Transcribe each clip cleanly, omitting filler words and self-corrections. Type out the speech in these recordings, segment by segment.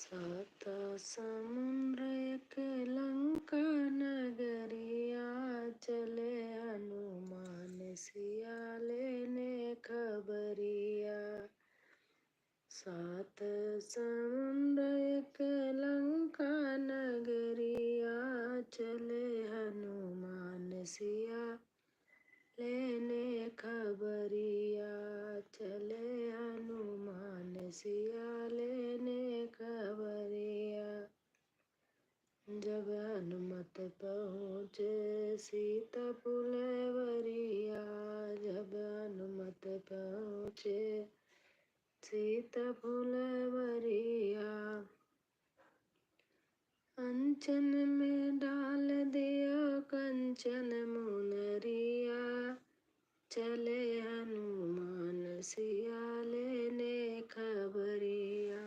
सात समुद्र एक लंका नगरिया, चले हनुमान सिया लेने खबरिया। सात समुद्र एक लंका नगरिया, चले हनुमान सिया लेने खबरिया। चले हनुमान सिया लेने खबरिया। जब हनुमत पहुँचे सीता फुलवरिया, जब हनुमत पहुँचे सीता फुलवरिया। अंचन में डाल दिया कंचन मुनरिया, चले हनुमान सिया लेने खबरिया।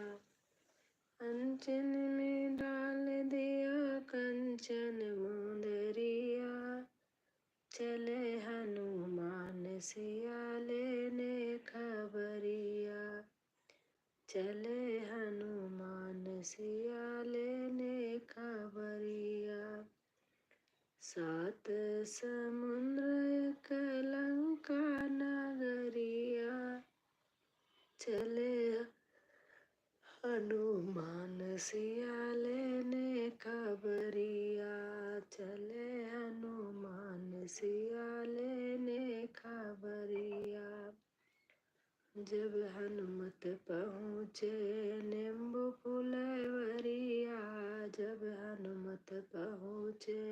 अंचन में डाल दिया कंचन मुनरिया, चले हनुमान सिया लेने खबरिया। चले हनुमान सिया लेने खबरिया। सात समुद्र एक लंका नगरिया, चले हनुमान सिया लेने खबरिया। चले हनुमान सिया लेने खबरिया। जब हनुमत पहुँचे नींबू फुलवरिया, जब हनुमत पहुँचे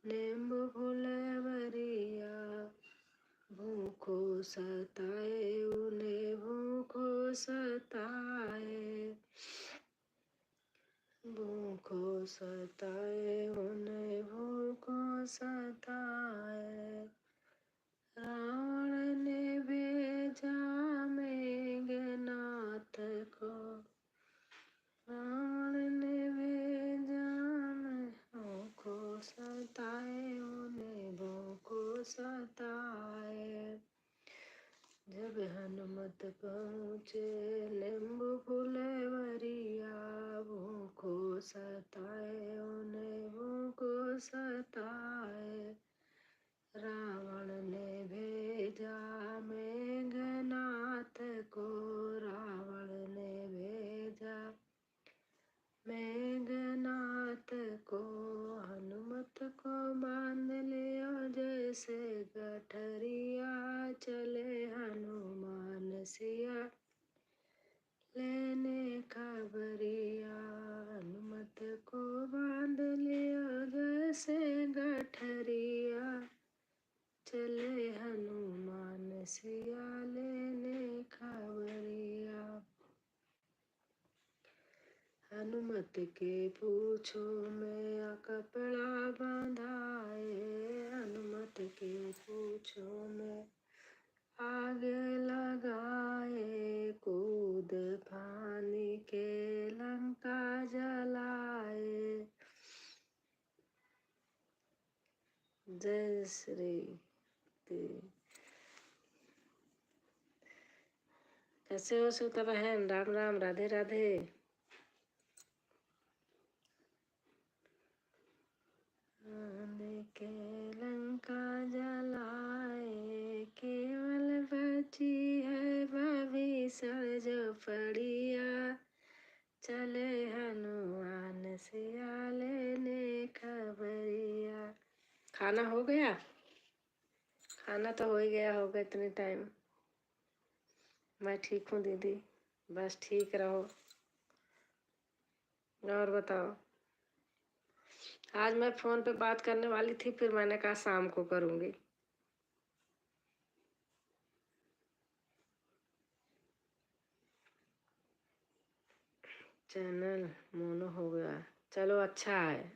नींबू फुलवरिया। भूखो सताए उन्हें भूखो सताए, भूखो सताए उन्हें भूखो सताए। रावण ने भेजा मेघनाथ को, रावण ने भेजा भूखो सताए उन्हें भूखो सताए। जब हनुमत पहुँचे नींबू फुलवरिया, भूखो सताए उन्हें भूखो सताए। रावण ने भेजा मेघनाथ को, रावण ने भेजा मेघनाथ को। हनुमत को बांध लिया जैसे गठरिया, चले हनुमान सिया लेने खबरिया। हनुमत को बांध लिया जैसे गठरिया, चले हनुमान सिया लेने खबरिया। हनुमत के पूछो में कपड़ा बंधाए, हनुमत के पूछो में आग लगाए। कूद फानी के लंका जलाए। जय श्री कैसे हो सुत बहन? राम राम, राधे राधे। के लंका जलाए, केवल बची है भविष्य जो पड़िया। चले हनुमान सिया लेने खबरिया। खाना हो गया? खाना तो हो ही गया होगा इतने टाइम। मैं ठीक हूँ दीदी, बस ठीक रहो। और बताओ। आज मैं फोन पे बात करने वाली थी, फिर मैंने कहा शाम को करूँगी। चैनल मोनो हो गया, चलो अच्छा है।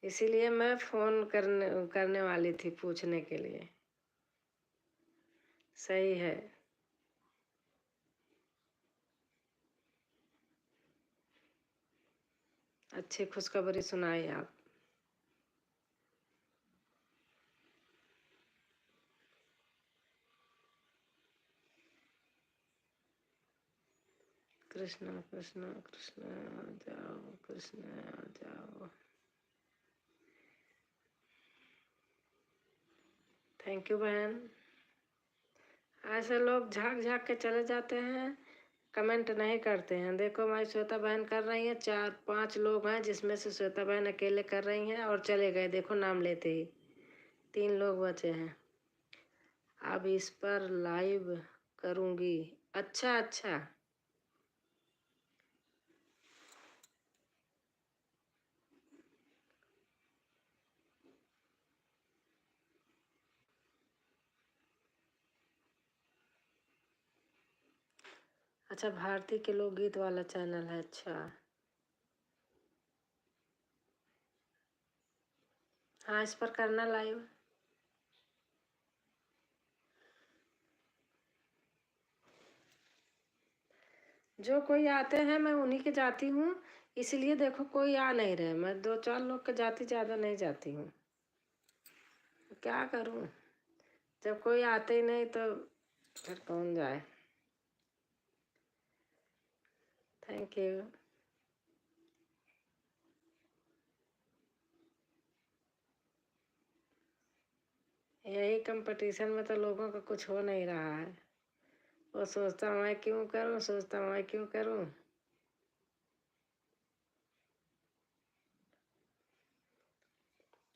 इसीलिए मैं फोन करने वाली थी पूछने के लिए। सही है। अच्छी खुशखबरी सुनाई आप। कृष्ण कृष्ण कृष्ण आ जाओ, कृष्ण आ जाओ। थैंक यू बहन। ऐसे लोग झाग झाग के चले जाते हैं, कमेंट नहीं करते हैं। देखो हमारी श्वेता बहन कर रही है, 4-5 लोग हैं जिसमें से श्वेता बहन अकेले कर रही हैं और चले गए, देखो नाम लेते ही 3 लोग बचे हैं। अब इस पर लाइव करूँगी। अच्छा अच्छा, अच्छा भारती के लोकगीत वाला चैनल है। अच्छा हाँ, इस पर करना लाइव। जो कोई आते हैं मैं उन्हीं के जाती हूँ, इसलिए देखो कोई आ नहीं रहे, मैं 2-4 लोग के जाती, ज़्यादा नहीं जाती हूँ। क्या करूँ, जब कोई आते ही नहीं तो फिर कौन जाए। Thank you. यही कंपटीशन में तो लोगों का कुछ हो नहीं रहा है। वो सोचता मैं क्यों करूँ, सोचता मैं क्यों करूँ।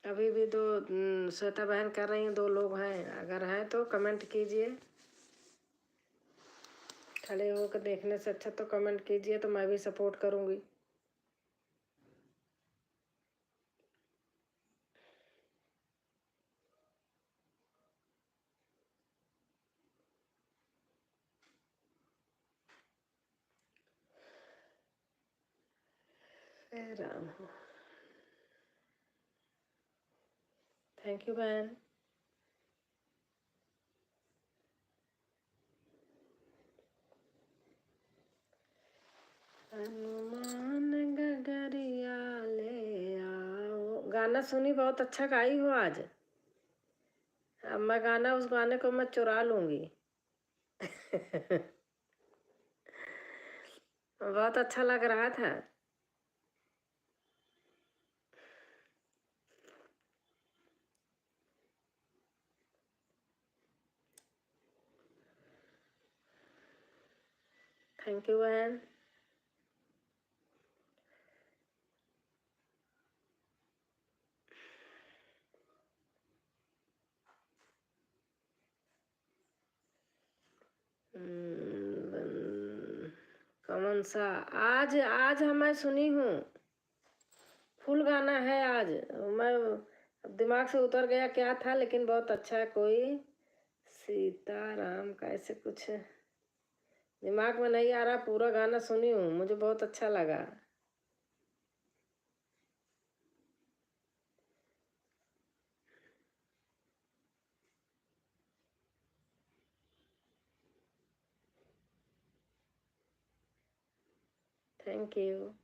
अभी भी 2 श्वेता बहन कर रही हैं, 2 लोग हैं, अगर हैं तो कमेंट कीजिए। खड़े होकर देखने से अच्छा तो कमेंट कीजिए, तो मैं भी सपोर्ट करूँगी। हे राम। थैंक यू बहन। हनुमान गगरिया ले आओ, गाना सुनी, बहुत अच्छा गाई हो आज। अब मैं गाना, उस गाने को मैं चुरा लूंगी। बहुत अच्छा लग रहा था। थैंक यू बहन। कौन सा? आज आज मैं सुनी हूँ, फुल गाना है आज। मैं दिमाग से उतर गया क्या था, लेकिन बहुत अच्छा है। कोई सीताराम का ऐसे कुछ दिमाग में नहीं आ रहा, पूरा गाना सुनी हूँ, मुझे बहुत अच्छा लगा। Thank you.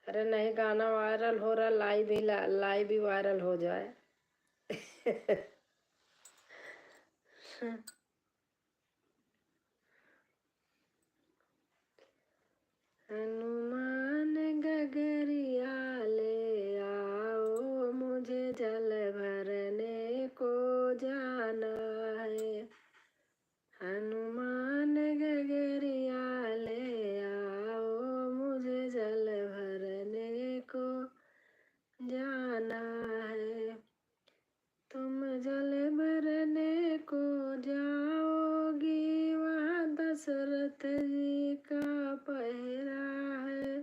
अरे नहीं, गाना वायरल हो रहा, लाइव भी वायरल हो जाए। हनुमान गगरिया ले आओ, मुझे जल भरने को जाना है। हनुमान गगरिया ले आओ, मुझे जल भरने को जाना है। तुम जल भरने को जाओगी, वहाँ दशरथ जी का पहरा है।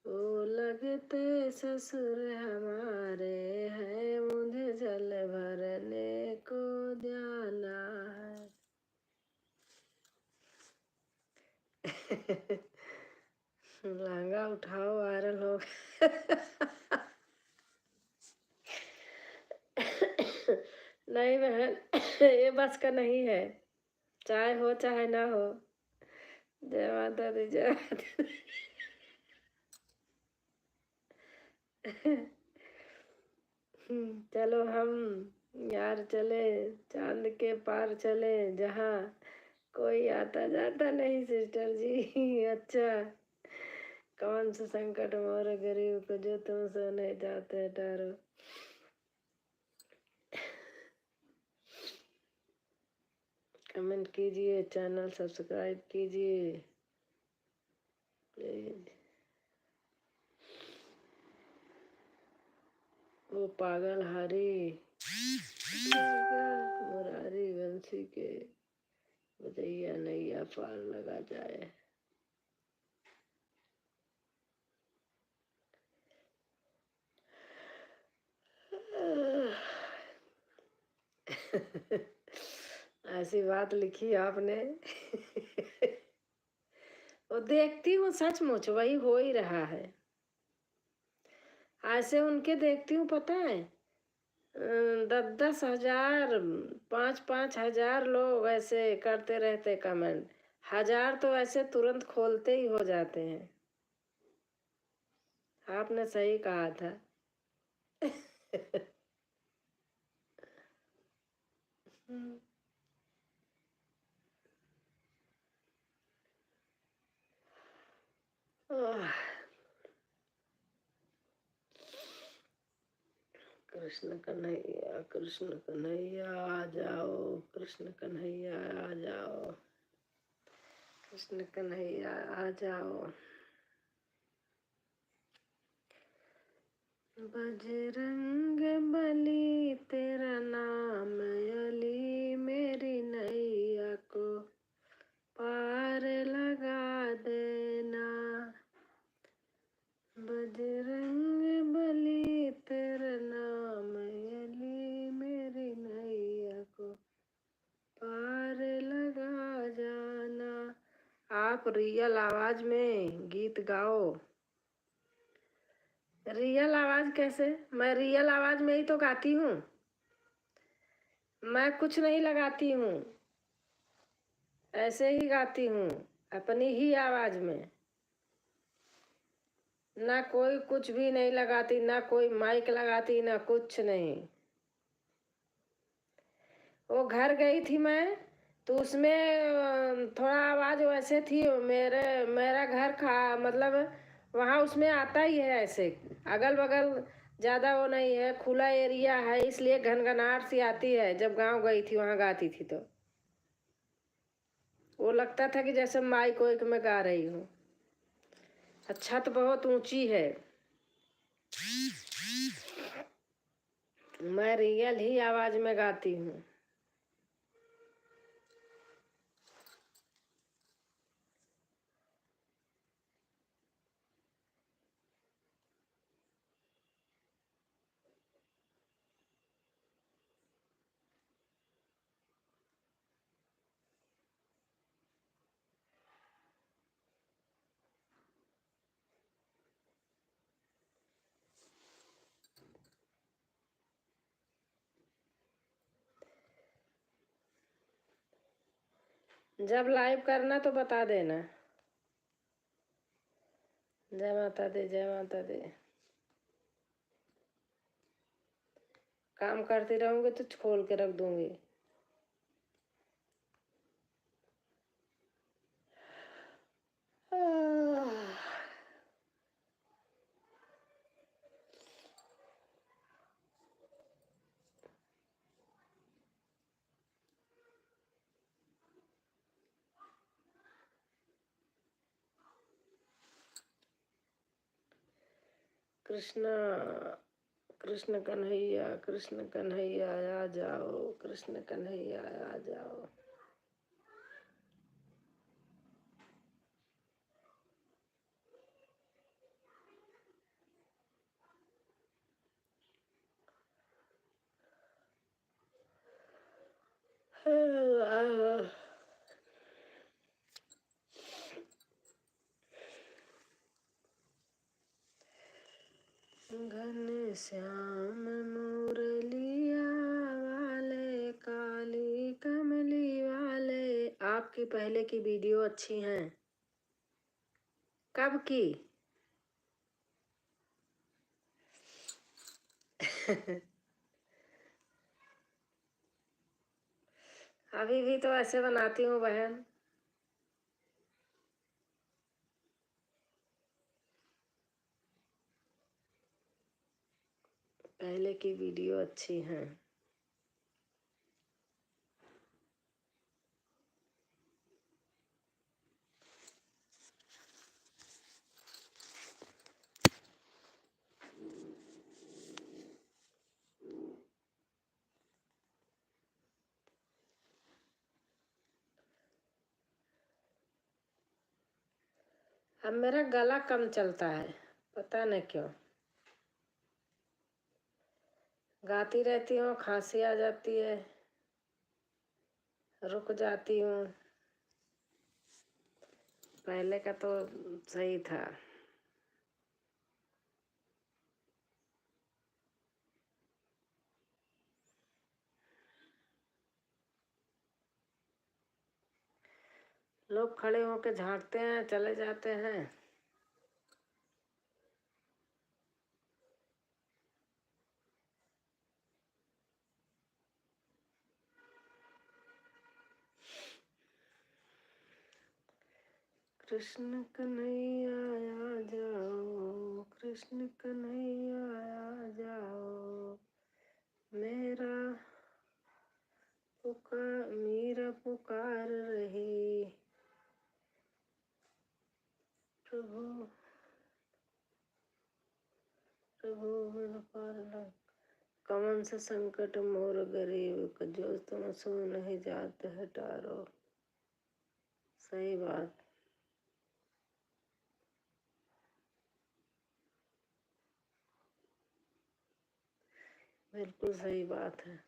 वो लगते ससुर हमारे हैं, मुझे जल भरने को जाना है। लहंगा उठाओ, वायरल हो। नहीं बहन, ये बस का नहीं है, चाहे हो चाहे ना हो। जय माता दी, जय माता दी। चलो हम यार चले, चांद के पार चले, जहाँ कोई आता जाता नहीं सिस्टर जी। अच्छा, कौन सा संकट मोर गरीब को जो तुम सो नहीं जाते डरो। कमेंट कीजिए, चैनल सब्सक्राइब कीजिए प्लीज। वो पागल हारी मुरारी वंशी के बजैया नैया पार लगा जाए। ऐसी बात लिखी आपने। वो देखती हूँ, सचमुच वही हो ही रहा है। ऐसे उनके देखती हूँ, पता है 10-10 हजार 5-5 हजार लोग ऐसे करते रहते कमेंट। 1000 तो ऐसे तुरंत खोलते ही हो जाते हैं। आपने सही कहा था। कृष्ण कन्हैया, कृष्ण कन्हैया आ जाओ, कृष्ण कन्हैया आ जाओ, कृष्ण कन्हैया आ जाओ। बजरंग बली तेरा नाम अली, मेरी नैया को पार लगा देना। बजरंग बली तेरा नाम अली, मेरी नैया को पार लगा जाना। आप रियल आवाज में गीत गाओ। रियल आवाज कैसे? मैं रियल आवाज में ही तो गाती हूँ, मैं कुछ नहीं लगाती हूँ, ऐसे ही गाती हूँ अपनी ही आवाज में। ना कोई कुछ भी नहीं लगाती, ना कोई माइक लगाती, ना कुछ नहीं। वो घर गई थी मैं, तो उसमें थोड़ा आवाज वैसे थी। मेरा घर खा मतलब वहाँ उसमें आता ही है ऐसे, अगल बगल ज़्यादा वो नहीं है, खुला एरिया है, इसलिए घनघनाहट सी आती है। जब गांव गई थी वहाँ गाती थी तो वो लगता था कि जैसे माइक वाइक में गा रही हूँ। छत बहुत ऊंची है। मैं रियल ही आवाज में गाती हूँ। जब लाइव करना तो बता देना। जय माता दी, जय माता दी। काम करती रहूंगी तो खोल के रख दूंगी। कृष्ण कृष्ण कन्हैया, कृष्ण कन्हैया आ जाओ, कृष्ण कन्हैया आ जाओ। घन श्याम मुरलिया वाले, काली कमली वाले। आपकी पहले की वीडियो अच्छी हैं। कब की? अभी भी तो ऐसे बनाती हूँ बहन। पहले की वीडियो अच्छी है। अब मेरा गला कम चलता है, पता नहीं क्यों। गाती रहती हूँ, खांसी आ जाती है, रुक जाती हूँ। पहले का तो सही था। लोग खड़े होकर झांकते हैं, चले जाते हैं। कृष्ण कन्हैया आ जाओ, कृष्ण कन्हैया आ जाओ, मेरा मेरा पुकार रही। प्रभु प्रभु मेरा पार लग। कमन से संकट मोर गरीब, जो तुम सो नहीं जाते है टारो। सही बात, बिल्कुल सही बात है।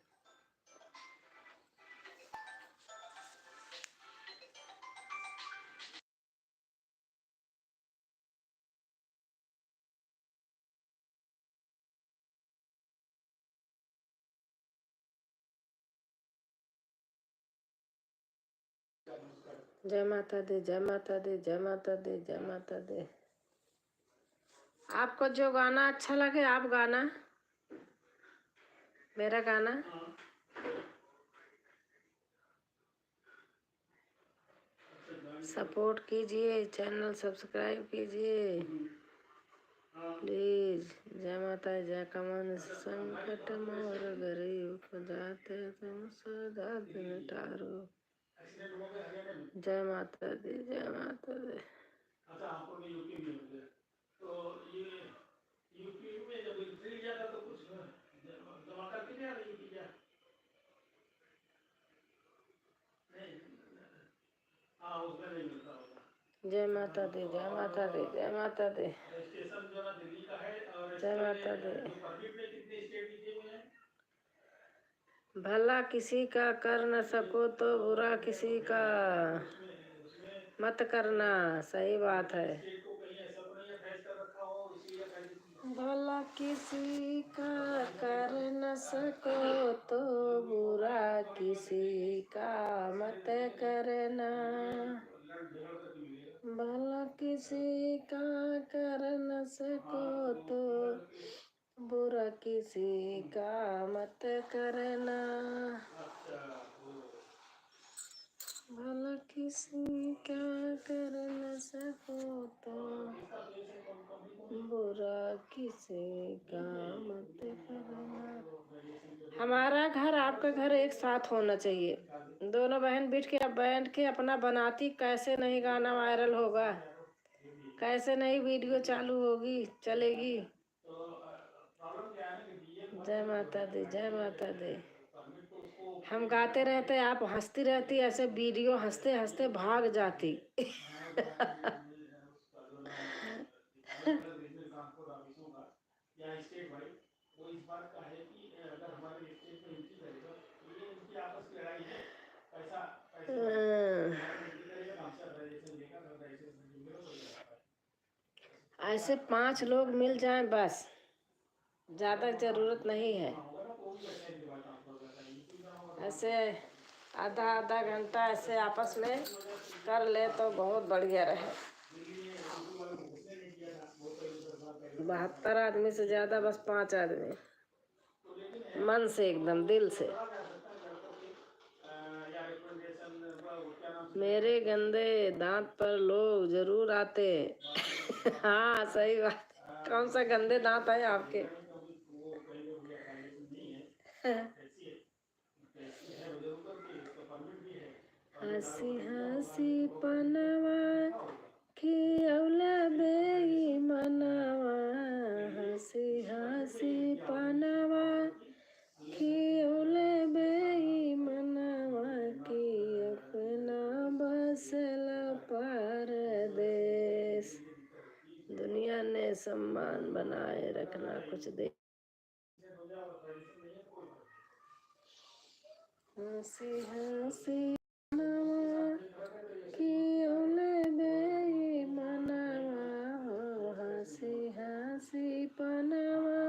जय माता दी, जय माता दी, जय माता दी, जय माता दी। आपको जो गाना अच्छा लगे आप गाना, मेरा गाना। सपोर्ट कीजिए, चैनल सब्सक्राइब कीजिए प्लीज। जय माता, जय कमन संकट मोर गरीब, जाते तुम सदा दिन टारो। जय माता दी, जय माता दी। अच्छा, आपको भी यूपी में मिले तो ये यूपी में जब एंट्री लिया था तो कुछ जमा करके नहीं आ रही यूपी क्या? नहीं, हाँ उसमें नहीं मिलता होगा। जय माता दी, जय माता दी, जय माता दी। स्टेशन जो है दिल्ली का है और जय माता दी। परमिट में कितने स्टेट लिखे हुए हैं? भला किसी का कर न सको तो बुरा किसी का मत करना। सही बात है। भला किसी का कर न सको तो बुरा किसी का मत करना। भला किसी का कर न सको तो बुरा किसी का मत करना। भला किसी का कर न सको तो बुरा किसी का मत करना। हमारा घर आपका घर एक साथ होना चाहिए। दोनों बहन बैठ के अपना बनाती, कैसे नहीं गाना वायरल होगा, कैसे नहीं वीडियो चालू होगी, चलेगी। जय माता दी, जय माता दी। हम गाते रहते, आप हंसती रहती, ऐसे वीडियो हंसते हंसते भाग जाती। ऐसे 5 लोग मिल जाएं बस, ज्यादा जरूरत नहीं है। ऐसे आधा आधा घंटा ऐसे आपस में कर ले तो बहुत बढ़िया रहे। 72 आदमी से ज्यादा बस 5 आदमी मन से, एकदम दिल से। मेरे गंदे दांत पर लोग जरूर आते। हाँ सही बात। कौन सा गंदे दांत है आपके? हंसी हंसी पनवा खियौला बेईमानवा, हंसी हंसी पनवा खियौला बेईमानवा की अपना बसला परदेस। दुनिया ने सम्मान बनाए रखना कुछ दे। हंसी हंसी पनवा खियौला बेईमानवा, हंसी हंसी पनवा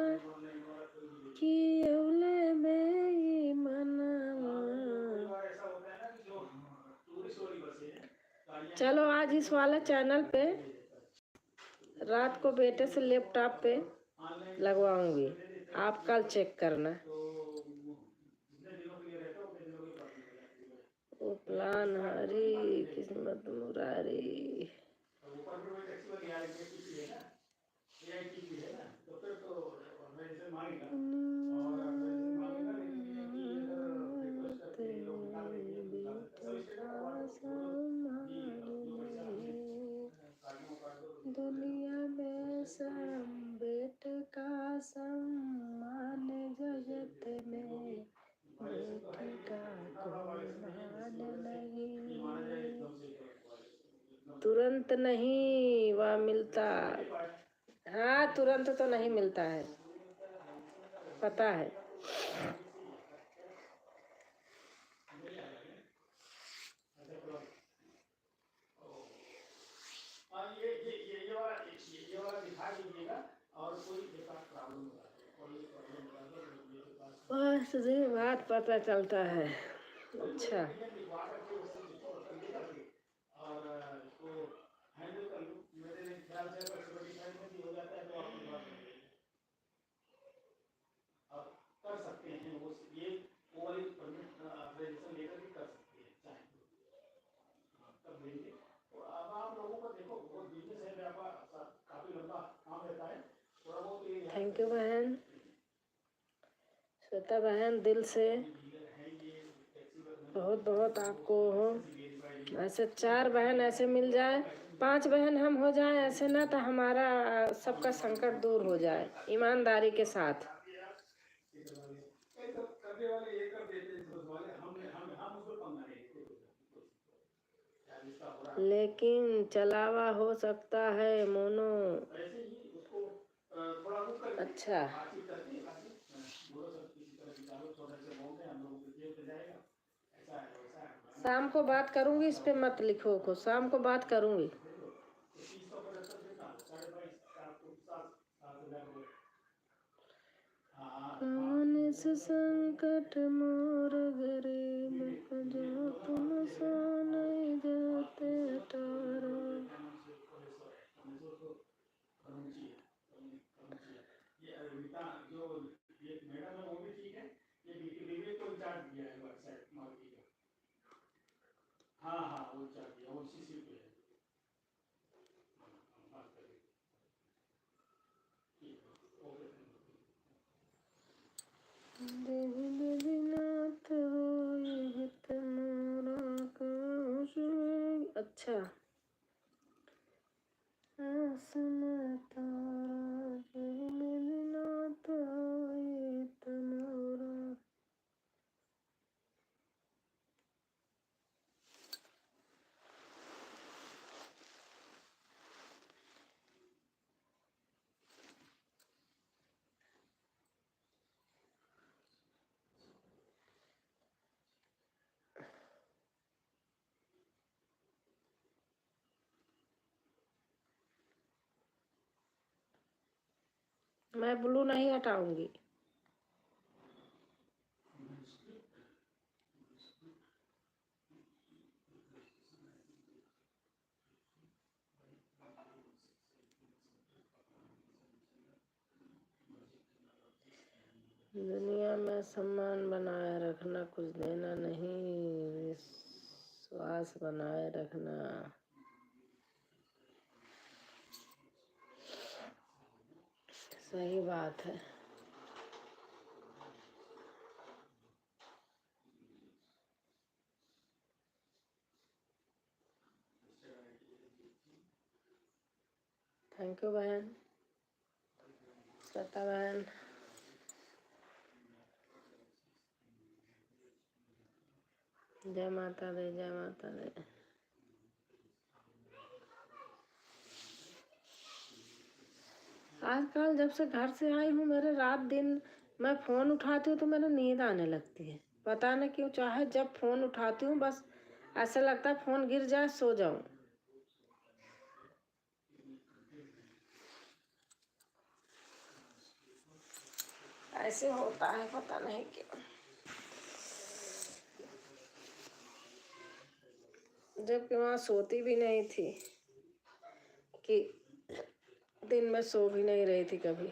खियौला बेईमानवा। चलो आज इस वाले चैनल पे रात को बेटे से लैपटॉप पे लगवाऊंगी, आप कल चेक करना। वो प्लान हरी किस्मत मुरारी। दुनिया में सब बेट का सम्मान, जगत में बेटी का कोई मान नहीं। तुरंत नहीं वह मिलता। हाँ तुरंत तो नहीं मिलता है, पता है। बस ये बात पता चलता है। अच्छा थैंक यू बहन, श्वेता बहन, दिल से बहुत बहुत आपको हो। ऐसे 4 बहन ऐसे मिल जाए, 5 बहन हम हो जाए ऐसे ना, तो हमारा सबका संकट दूर हो जाए ईमानदारी के साथ। लेकिन चलावा हो सकता है मोनो। अच्छा शाम को बात करूंगी, इस पे मत लिखो को, शाम को बात करूंगी। कौन इस संकट मोर गरीब को, जो तुम सो नहीं जाते तारो। देवी देवी नाथ होए हित मोरा कौशल। अच्छा आसन तारा देवी देवी नाथ होए हित मोरा। मैं ब्लू नहीं हटाऊंगी। दुनिया में सम्मान बनाए रखना कुछ देना नहीं। स्वास्थ्य बनाए रखना। सही बात है। थैंक यू बहन, श्वेता बहन। जय माता दी, जय माता दी। आजकल जब से घर से आई हूँ, मेरे रात दिन मैं फ़ोन उठाती हूँ तो मेरे नींद आने लगती है, पता नहीं क्यों। चाहे जब फ़ोन उठाती हूँ बस ऐसा लगता है फ़ोन गिर जाए सो जाऊँ। ऐसे होता है, पता नहीं क्यों। जबकि वहाँ सोती भी नहीं थी कि दिन में सो भी नहीं रही थी कभी।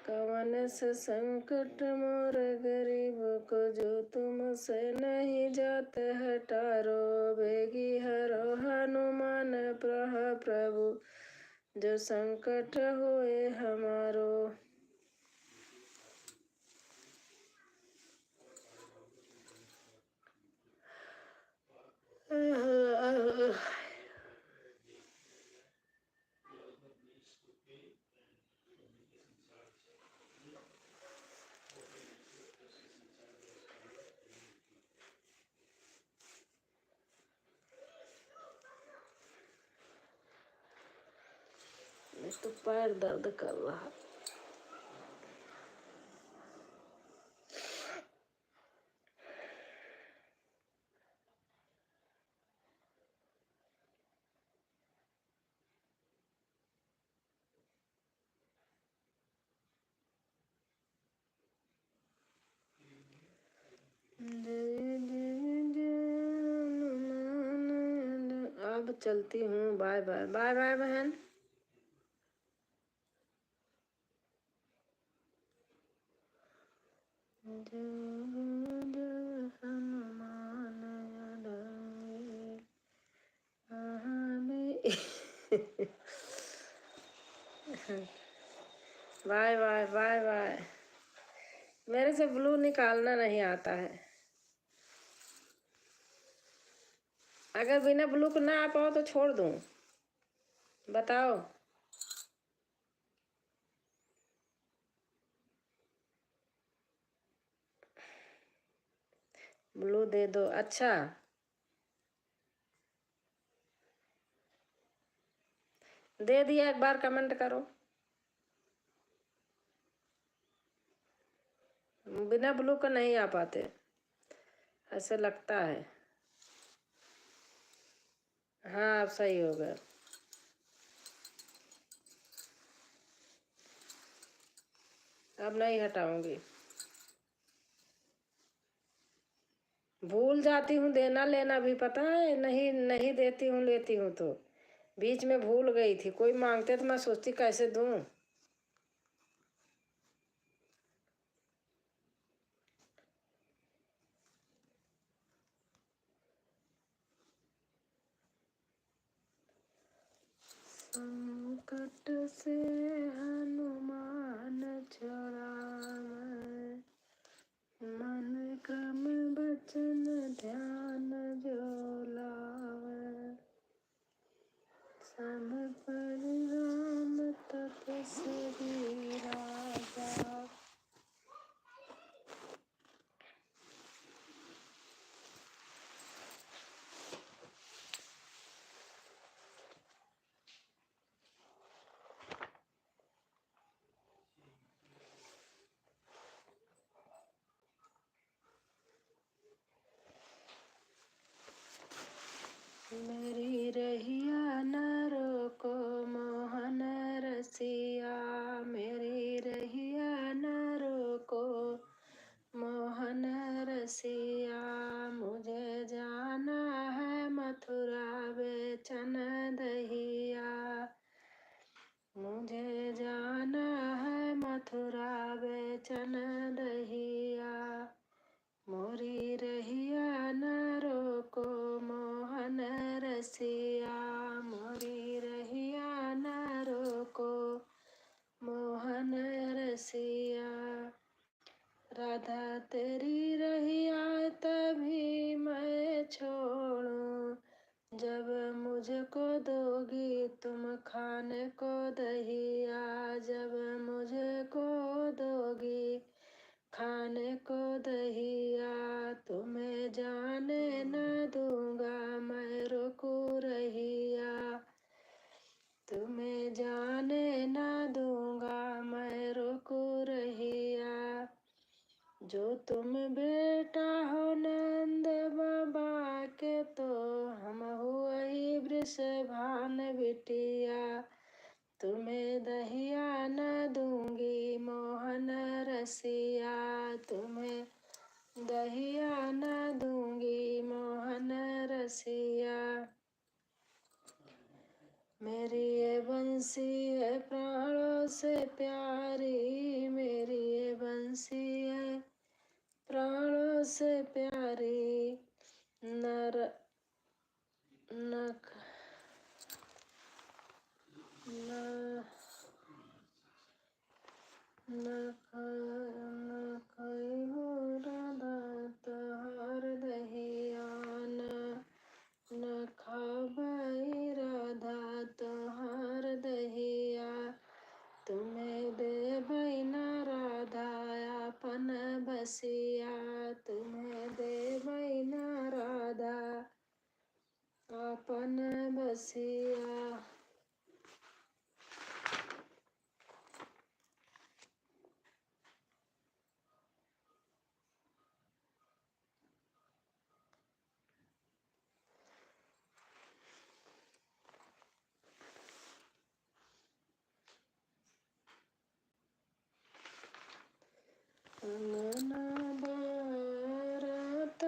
कवन से संकट मोर गरीब को, जो तुमसे नहीं जाते हटारो। बेगी हरो हनुमान प्रभु, जो संकट होए हमारो। तो पैर दर्द कर रहा। अब चलती हूँ, बाय बाय। बाय बाय बहन। Bye bye bye bye. मेरे से ब्लू निकालना नहीं आता है। अगर बिना ब्लू को ना आ पाओ तो छोड़ दूं, बताओ। ब्लू दे दो। अच्छा, दे दिया, एक बार कमेंट करो। बिना ब्लू का नहीं आ पाते, ऐसे लगता है। हाँ, अब सही हो गया। अब नहीं हटाऊंगी। भूल जाती हूँ देना लेना भी, पता है। नहीं नहीं देती हूँ, लेती हूँ तो बीच में भूल गई थी। कोई मांगते तो मैं सोचती कैसे दूँ। संकट से हनुमान छुड़ावे, मन क्रम बचन ध्यान जो लावे। सब पर राम तपस्वी राजा। मेरी रहिया न रोको मोहन रसिया, मेरी रहिया न रोको मोहन रसिया। मुझे जाना है मथुरा बेचन दहिया, मुझे जाना है मथुरा बेचन दहिया। मोरी रहिया न रसिया मोरी रहिया न रोको मोहन रसिया। राधा तेरी रहिया तभी मैं छोड़ूं जब मुझको दोगी तुम खाने को दहिया। जब मुझको दोगी खाने को दहिया तुम्हें जाने न दूंगा मैं रोकू रहिया। तुम्हें जाने न दूंगा मैं रोकू रहिया। जो तुम बेटा हो नंद बाबा के तो हम हुई वृषभान बिटिया। तुम्हें दहिया न दूंगी मोहन रसिया। तुम्हें दहिया न दूंगी मोहन रसिया। मेरी ये बंसी है प्राणों से प्यारी मेरी ये बंसी है प्राणों से प्यारी। नर नख न राधा तोहर दहिया न खाबई राधा तोहर दहिया। तुम्हें देबई न राधा अपन बसिया। तुम्हें देबई न राधा अपन बसिया। अंगना बारात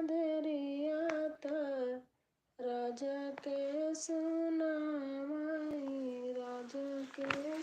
धरियात राजा के सुनावई राजा के